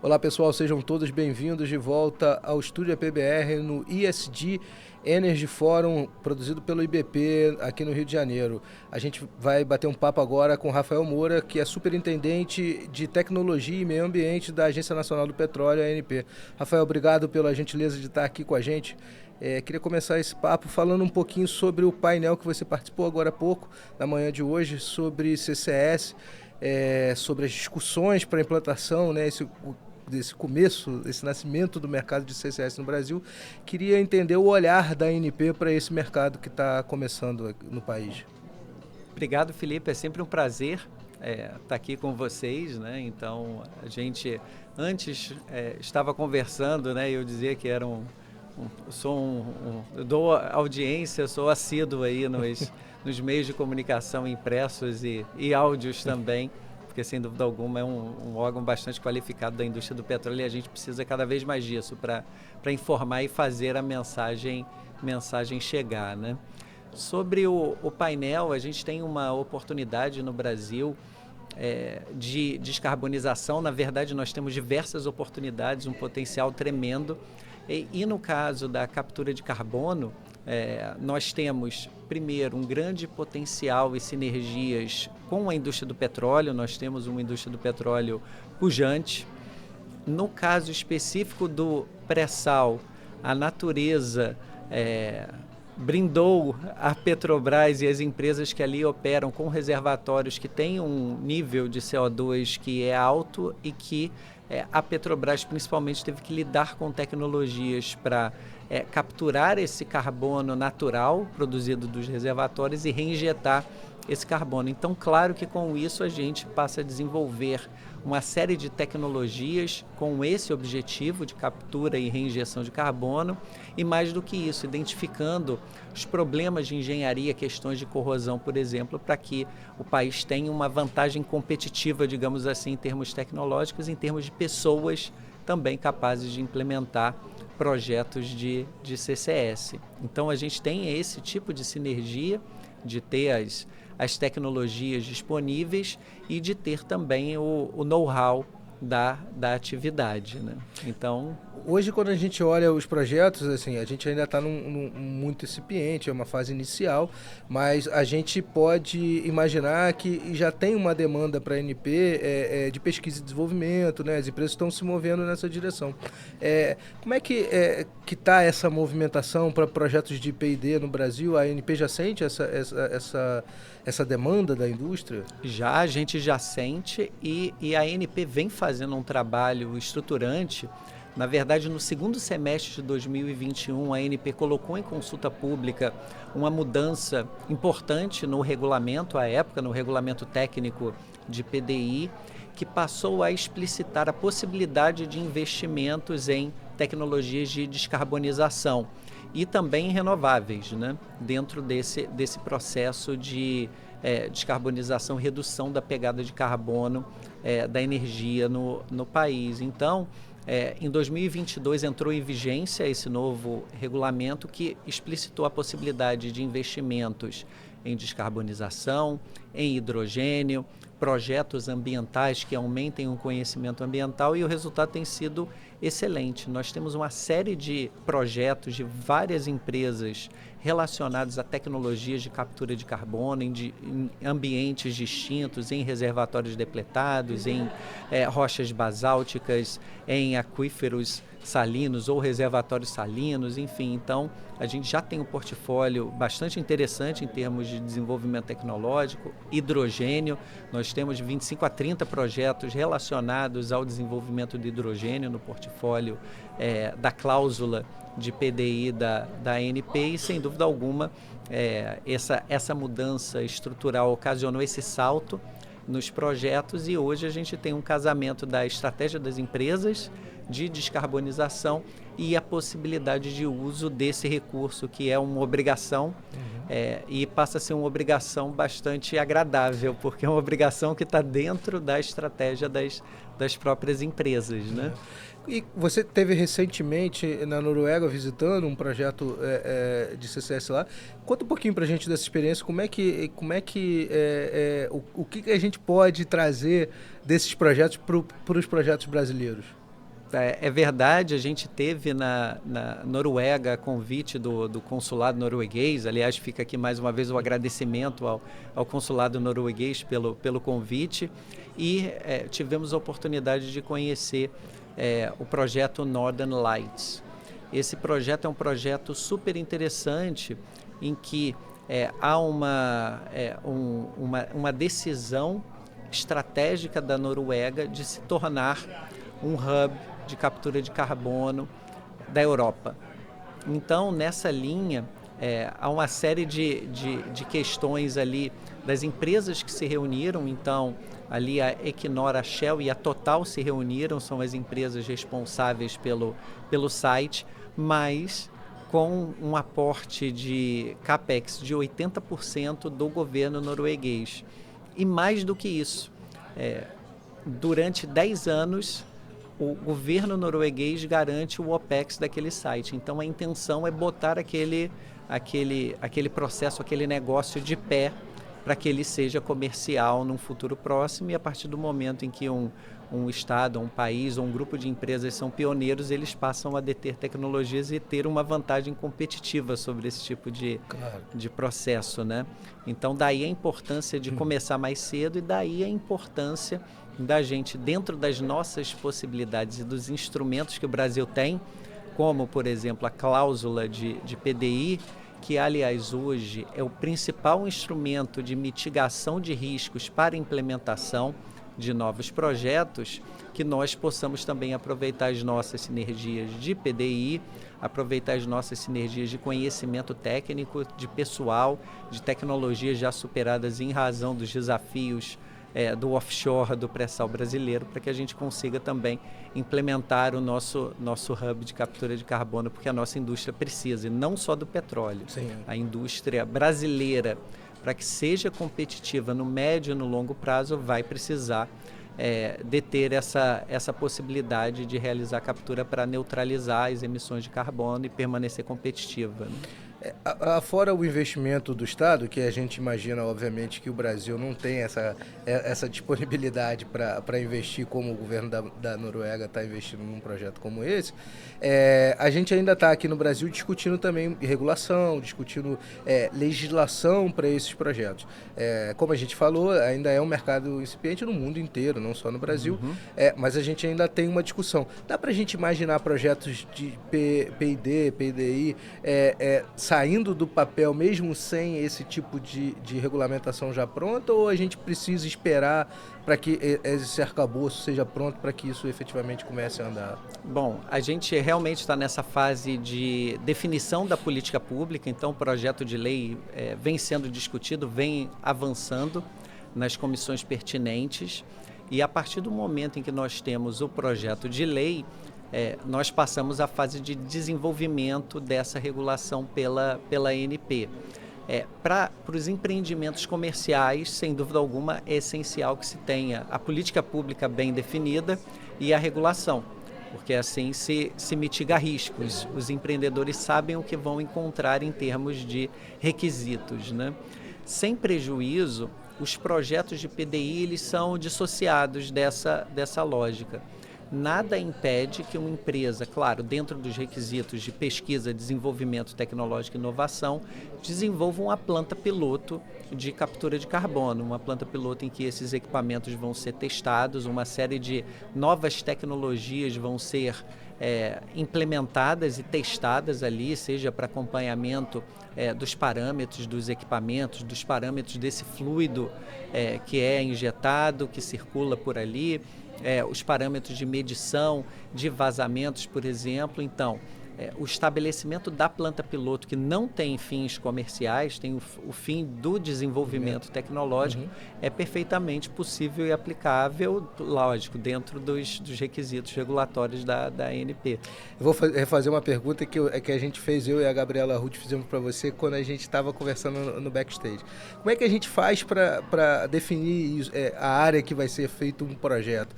Olá pessoal, sejam todos bem-vindos de volta ao Estúdio APBR no ESG Energy Forum, produzido pelo IBP aqui no Rio de Janeiro. A gente vai bater um papo agora com Rafael Moura, que é superintendente de tecnologia e meio ambiente da Agência Nacional do Petróleo, ANP. Rafael, obrigado pela gentileza de estar aqui com a gente. Queria começar esse papo falando um pouquinho sobre o painel que você participou agora há pouco, na manhã de hoje, sobre CCS, sobre as discussões para a implantação, né, desse começo, esse nascimento do mercado de CCS no Brasil. Queria entender o olhar da ANP para esse mercado que está começando no país. Obrigado, Felipe. É sempre um prazer estar aqui com vocês, né? Então, a gente antes estava conversando, né? Eu dizia que era eu dou audiência, sou assíduo aí nos meios de comunicação impressos e áudios também, porque sem dúvida alguma é um órgão bastante qualificado da indústria do petróleo e a gente precisa cada vez mais disso para informar e fazer a mensagem chegar, né? Sobre o painel, a gente tem uma oportunidade no Brasil de descarbonização. Na verdade, nós temos diversas oportunidades, um potencial tremendo. E no caso da captura de carbono, nós temos, primeiro, um grande potencial e sinergias com a indústria do petróleo. Nós temos uma indústria do petróleo pujante. No caso específico do pré-sal, a natureza brindou a Petrobras e as empresas que ali operam com reservatórios que têm um nível de CO2 que é alto e que a Petrobras principalmente teve que lidar com tecnologias para capturar esse carbono natural produzido dos reservatórios e reinjetar esse carbono. Então, claro que com isso a gente passa a desenvolver uma série de tecnologias com esse objetivo de captura e reinjeção de carbono e, mais do que isso, identificando os problemas de engenharia, questões de corrosão, por exemplo, para que o país tenha uma vantagem competitiva, digamos assim, em termos tecnológicos, em termos de pessoas também capazes de implementar projetos de CCS. Então, a gente tem esse tipo de sinergia de ter as tecnologias disponíveis e de ter também o know-how da atividade, né? Então, hoje, quando a gente olha os projetos, assim, a gente ainda está muito incipiente, é uma fase inicial, mas a gente pode imaginar que já tem uma demanda para a ANP de pesquisa e desenvolvimento, né? As empresas estão se movendo nessa direção. Como é que está essa movimentação para projetos de P&D no Brasil? A ANP já sente essa demanda da indústria? A gente já sente e a ANP vem fazendo um trabalho estruturante. Na verdade, no segundo semestre de 2021, a ANP colocou em consulta pública uma mudança importante no regulamento, à época, no regulamento técnico de PDI, que passou a explicitar a possibilidade de investimentos em tecnologias de descarbonização e também em renováveis, né? Dentro desse processo de descarbonização, redução da pegada de carbono da energia no país. Então, em 2022 entrou em vigência esse novo regulamento que explicitou a possibilidade de investimentos em descarbonização, em hidrogênio, projetos ambientais que aumentem o conhecimento ambiental e o resultado tem sido excelente. Nós temos uma série de projetos de várias empresas relacionados a tecnologias de captura de carbono em ambientes distintos, em reservatórios depletados, em rochas basálticas, em aquíferos salinos ou reservatórios salinos, enfim. Então, a gente já tem um portfólio bastante interessante em termos de desenvolvimento tecnológico, hidrogênio. Nós temos 25 a 30 projetos relacionados ao desenvolvimento de hidrogênio no portfólio da cláusula de PDI da ANP e, sem dúvida alguma, essa mudança estrutural ocasionou esse salto nos projetos e hoje a gente tem um casamento da estratégia das empresas de descarbonização e a possibilidade de uso desse recurso que é uma obrigação e passa a ser uma obrigação bastante agradável, porque é uma obrigação que está dentro da estratégia das próprias empresas, né? E você teve recentemente na Noruega visitando um projeto de CCS lá. Conta um pouquinho para a gente dessa experiência, o que a gente pode trazer desses projetos para os projetos brasileiros? É verdade, a gente teve na Noruega convite do consulado norueguês. Aliás, fica aqui mais uma vez o agradecimento ao consulado norueguês pelo convite, e tivemos a oportunidade de conhecer o projeto Northern Lights. Esse projeto é um projeto super interessante, em que há uma decisão estratégica da Noruega de se tornar um hub de captura de carbono da Europa. Então, nessa linha, há uma série de questões ali das empresas que se reuniram. Então, ali a Equinor, a Shell e a Total se reuniram, são as empresas responsáveis pelo site, mas com um aporte de CAPEX de 80% do governo norueguês. E mais do que isso, durante 10 anos, o governo norueguês garante o OPEX daquele site. Então, a intenção é botar aquele processo, aquele negócio de pé, para que ele seja comercial num futuro próximo, e a partir do momento em que um estado, um país ou um grupo de empresas são pioneiros, eles passam a deter tecnologias e ter uma vantagem competitiva sobre esse tipo de processo, né? Então, daí a importância de começar mais cedo, e daí a importância da gente, dentro das nossas possibilidades e dos instrumentos que o Brasil tem, como, por exemplo, a cláusula de PDI, que, aliás, hoje é o principal instrumento de mitigação de riscos para implementação de novos projetos, que nós possamos também aproveitar as nossas sinergias de PDI, aproveitar as nossas sinergias de conhecimento técnico, de pessoal, de tecnologias já superadas em razão dos desafios do offshore, do pré-sal brasileiro, para que a gente consiga também implementar o nosso hub de captura de carbono, porque a nossa indústria precisa, e não só do petróleo. Sim. A indústria brasileira, para que seja competitiva no médio e no longo prazo, vai precisar deter essa possibilidade de realizar a captura para neutralizar as emissões de carbono e permanecer competitiva, né? Fora o investimento do Estado, que a gente imagina, obviamente, que o Brasil não tem essa disponibilidade para investir como o governo da Noruega está investindo num projeto como esse, a gente ainda está aqui no Brasil discutindo também regulação, discutindo legislação para esses projetos. Como a gente falou, ainda é um mercado incipiente no mundo inteiro, não só no Brasil, mas a gente ainda tem uma discussão. Dá para a gente imaginar projetos de PID, PDI, saindo do papel mesmo sem esse tipo de regulamentação já pronta, ou a gente precisa esperar para que esse arcabouço seja pronto para que isso efetivamente comece a andar? Bom, a gente realmente está nessa fase de definição da política pública, então o projeto de lei vem sendo discutido, vem avançando nas comissões pertinentes, e a partir do momento em que nós temos o projeto de lei, nós passamos à fase de desenvolvimento dessa regulação pela ANP. Para os empreendimentos comerciais, sem dúvida alguma, é essencial que se tenha a política pública bem definida e a regulação, porque assim se mitiga riscos. Os empreendedores sabem o que vão encontrar em termos de requisitos, né? Sem prejuízo, os projetos de PDI eles são dissociados dessa lógica. Nada impede que uma empresa, claro, dentro dos requisitos de pesquisa, desenvolvimento tecnológico e inovação, desenvolva uma planta piloto de captura de carbono, uma planta piloto em que esses equipamentos vão ser testados, uma série de novas tecnologias vão ser implementadas e testadas ali, seja para acompanhamento dos parâmetros dos equipamentos, dos parâmetros desse fluido que é injetado, que circula por ali, os parâmetros de medição de vazamentos, por exemplo. Então, o estabelecimento da planta piloto, que não tem fins comerciais, tem o fim do desenvolvimento tecnológico, é perfeitamente possível e aplicável, lógico, dentro dos requisitos regulatórios da ANP. Eu vou refazer uma pergunta que a gente fez, eu e a Gabriela Ruth fizemos para você quando a gente estava conversando no backstage. Como é que a gente faz para definir isso, a área que vai ser feito um projeto?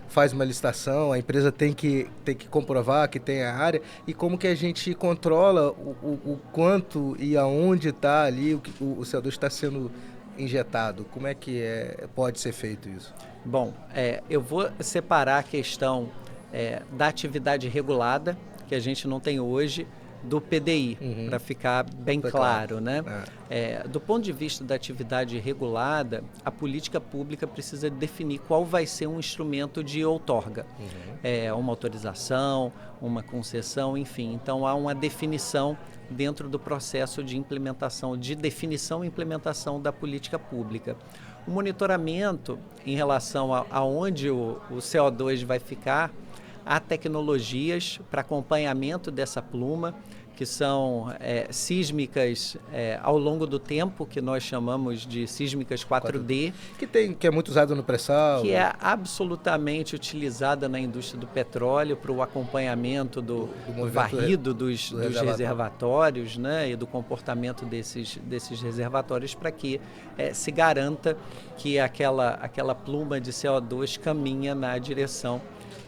Faz uma licitação, a empresa tem que comprovar que tem a área, e como que a gente controla o quanto e aonde está ali o CO2 está sendo injetado? Como é que pode ser feito isso? Bom, eu vou separar a questão da atividade regulada, que a gente não tem hoje, do PDI, para ficar bem claro, né? Do ponto de vista da atividade regulada, a política pública precisa definir qual vai ser um instrumento de outorga. Uma autorização, uma concessão, enfim. Então, há uma definição dentro do processo de implementação, de definição e implementação da política pública. O monitoramento em relação a onde o CO2 vai ficar, há tecnologias para acompanhamento dessa pluma, que são sísmicas ao longo do tempo, que nós chamamos de sísmicas 4D. Que é muito usado no pré-sal. Que é absolutamente utilizada na indústria do petróleo para o acompanhamento do varrido dos reservatórios, né, e do comportamento desses reservatórios, para que se garanta que aquela pluma de CO2 caminha na direção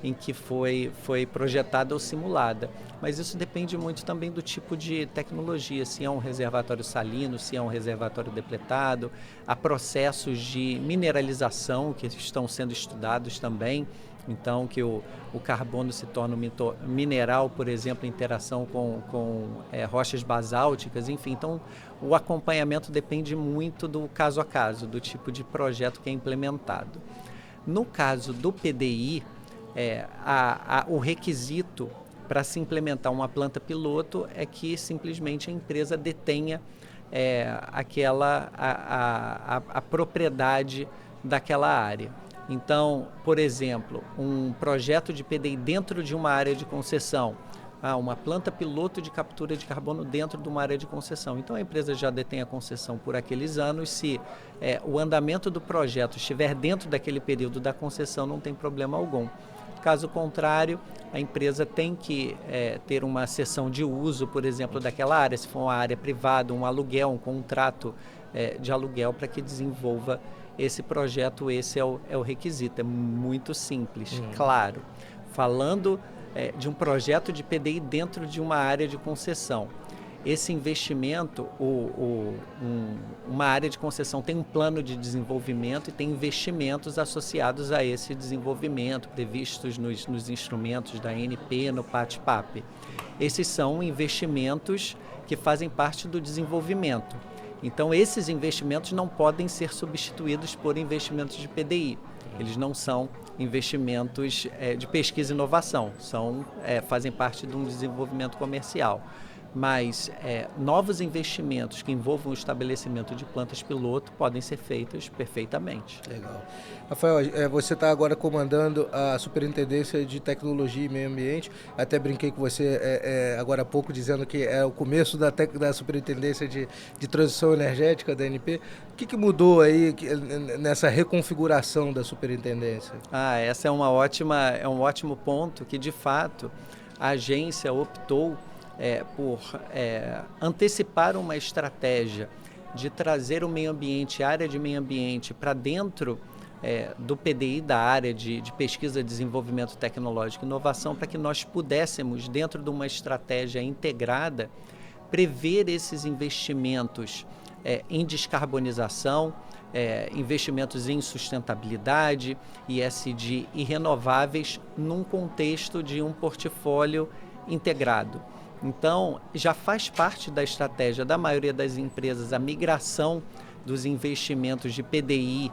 em que foi projetada ou simulada. Mas isso depende muito também do tipo de tecnologia, se é um reservatório salino, se é um reservatório depletado. Há processos de mineralização que estão sendo estudados também, então que o carbono se torna um mineral, por exemplo, em interação com rochas basálticas, enfim. Então, o acompanhamento depende muito do caso a caso, do tipo de projeto que é implementado. No caso do PDI, o requisito para se implementar uma planta piloto é que simplesmente a empresa detenha a propriedade daquela área. Então, por exemplo, um projeto de PDI dentro de uma área de concessão, uma planta piloto de captura de carbono dentro de uma área de concessão. Então, a empresa já detém a concessão por aqueles anos. Se o andamento do projeto estiver dentro daquele período da concessão, não tem problema algum. Caso contrário, a empresa tem que ter uma cessão de uso, por exemplo, daquela área, se for uma área privada, um aluguel, um contrato de aluguel para que desenvolva esse projeto. Esse é o requisito, é muito simples, claro. Falando de um projeto de PDI dentro de uma área de concessão. Esse investimento, uma área de concessão tem um plano de desenvolvimento e tem investimentos associados a esse desenvolvimento, previstos nos instrumentos da ANP, no PAT-PAP. Esses são investimentos que fazem parte do desenvolvimento. Então, esses investimentos não podem ser substituídos por investimentos de PDI. Eles não são investimentos de pesquisa e inovação, fazem parte de um desenvolvimento comercial. Mas novos investimentos que envolvam o estabelecimento de plantas piloto podem ser feitos perfeitamente. Legal. Rafael, você está agora comandando a Superintendência de Tecnologia e Meio Ambiente. Até brinquei com você agora há pouco, dizendo que é o começo da Superintendência de Transição Energética da ANP. O que mudou aí nessa reconfiguração da Superintendência? Essa é um ótimo ponto, que de fato a agência optou por antecipar uma estratégia de trazer o meio ambiente, a área de meio ambiente, para dentro do PDI, da área de pesquisa, desenvolvimento tecnológico e inovação, para que nós pudéssemos, dentro de uma estratégia integrada, prever esses investimentos em descarbonização, investimentos em sustentabilidade, ESG e renováveis, num contexto de um portfólio integrado. Então, já faz parte da estratégia da maioria das empresas a migração dos investimentos de PDI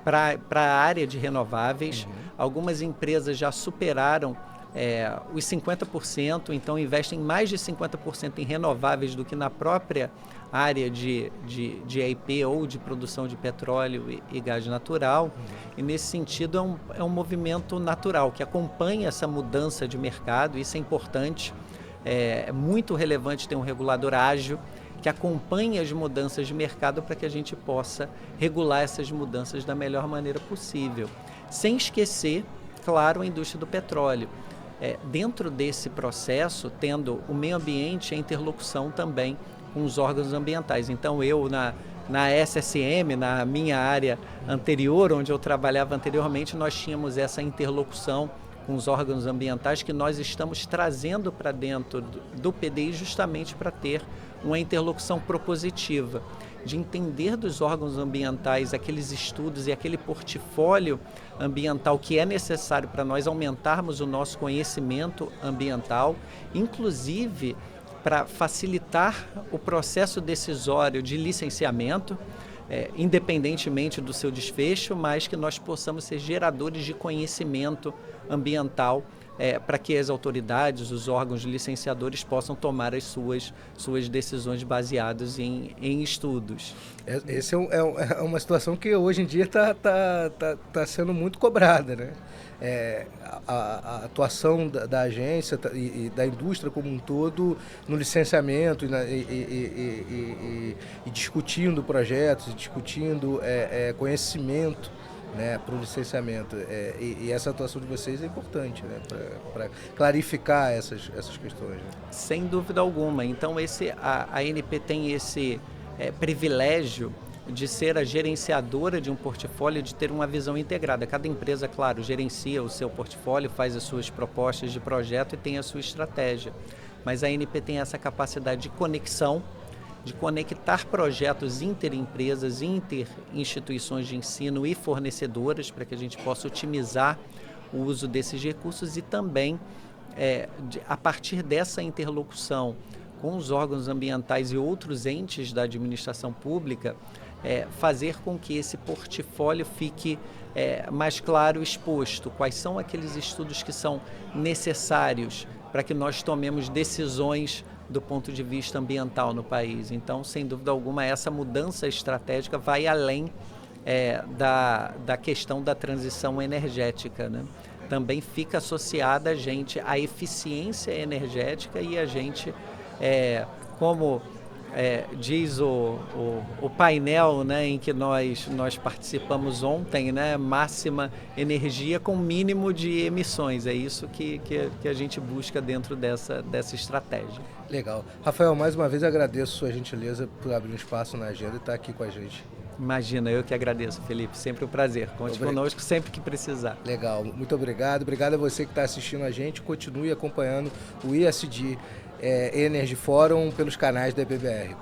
para a área de renováveis. Algumas empresas já superaram os 50%, então investem mais de 50% em renováveis do que na própria área de EIP ou de produção de petróleo e gás natural. E nesse sentido é um movimento natural que acompanha essa mudança de mercado. Isso é importante. É muito relevante ter um regulador ágil que acompanhe as mudanças de mercado para que a gente possa regular essas mudanças da melhor maneira possível. Sem esquecer, claro, a indústria do petróleo. Dentro desse processo, tendo o meio ambiente, a interlocução também com os órgãos ambientais. Então, eu, na SSM, na minha área anterior, onde eu trabalhava anteriormente, nós tínhamos essa interlocução com os órgãos ambientais que nós estamos trazendo para dentro do PDI justamente para ter uma interlocução propositiva. de entender dos órgãos ambientais aqueles estudos e aquele portfólio ambiental que é necessário para nós aumentarmos o nosso conhecimento ambiental, inclusive para facilitar o processo decisório de licenciamento, independentemente do seu desfecho, mas que nós possamos ser geradores de conhecimento ambiental para que as autoridades, os órgãos licenciadores possam tomar as suas decisões baseadas em estudos. Essa é uma situação que hoje em dia está sendo muito cobrada, né? A atuação da agência e da indústria como um todo no licenciamento e discutindo projetos, discutindo conhecimento, né, para o licenciamento. E essa atuação de vocês é importante, né, para clarificar essas questões. Né? Sem dúvida alguma. Então a ANP tem esse privilégio de ser a gerenciadora de um portfólio, de ter uma visão integrada. Cada empresa, claro, gerencia o seu portfólio, faz as suas propostas de projeto e tem a sua estratégia. Mas a ANP tem essa capacidade de conexão, de conectar projetos interempresas, interinstituições de ensino e fornecedoras, para que a gente possa otimizar o uso desses recursos e também, a partir dessa interlocução com os órgãos ambientais e outros entes da administração pública, fazer com que esse portfólio fique mais claro exposto. Quais são aqueles estudos que são necessários para que nós tomemos decisões do ponto de vista ambiental no país. Então, sem dúvida alguma, essa mudança estratégica vai além da questão da transição energética, né? Também fica associada a gente à eficiência energética e a gente, como diz o painel, né, em que nós participamos ontem, né, máxima energia com mínimo de emissões. É isso que a gente busca dentro dessa estratégia. Legal. Rafael, mais uma vez agradeço a sua gentileza por abrir um espaço na agenda e estar aqui com a gente. Imagina, eu que agradeço, Felipe. Sempre um prazer. Conte conosco sempre que precisar. Legal. Muito obrigado. Obrigado a você que está assistindo a gente. Continue acompanhando o ESG Energy Forum pelos canais da EPBR.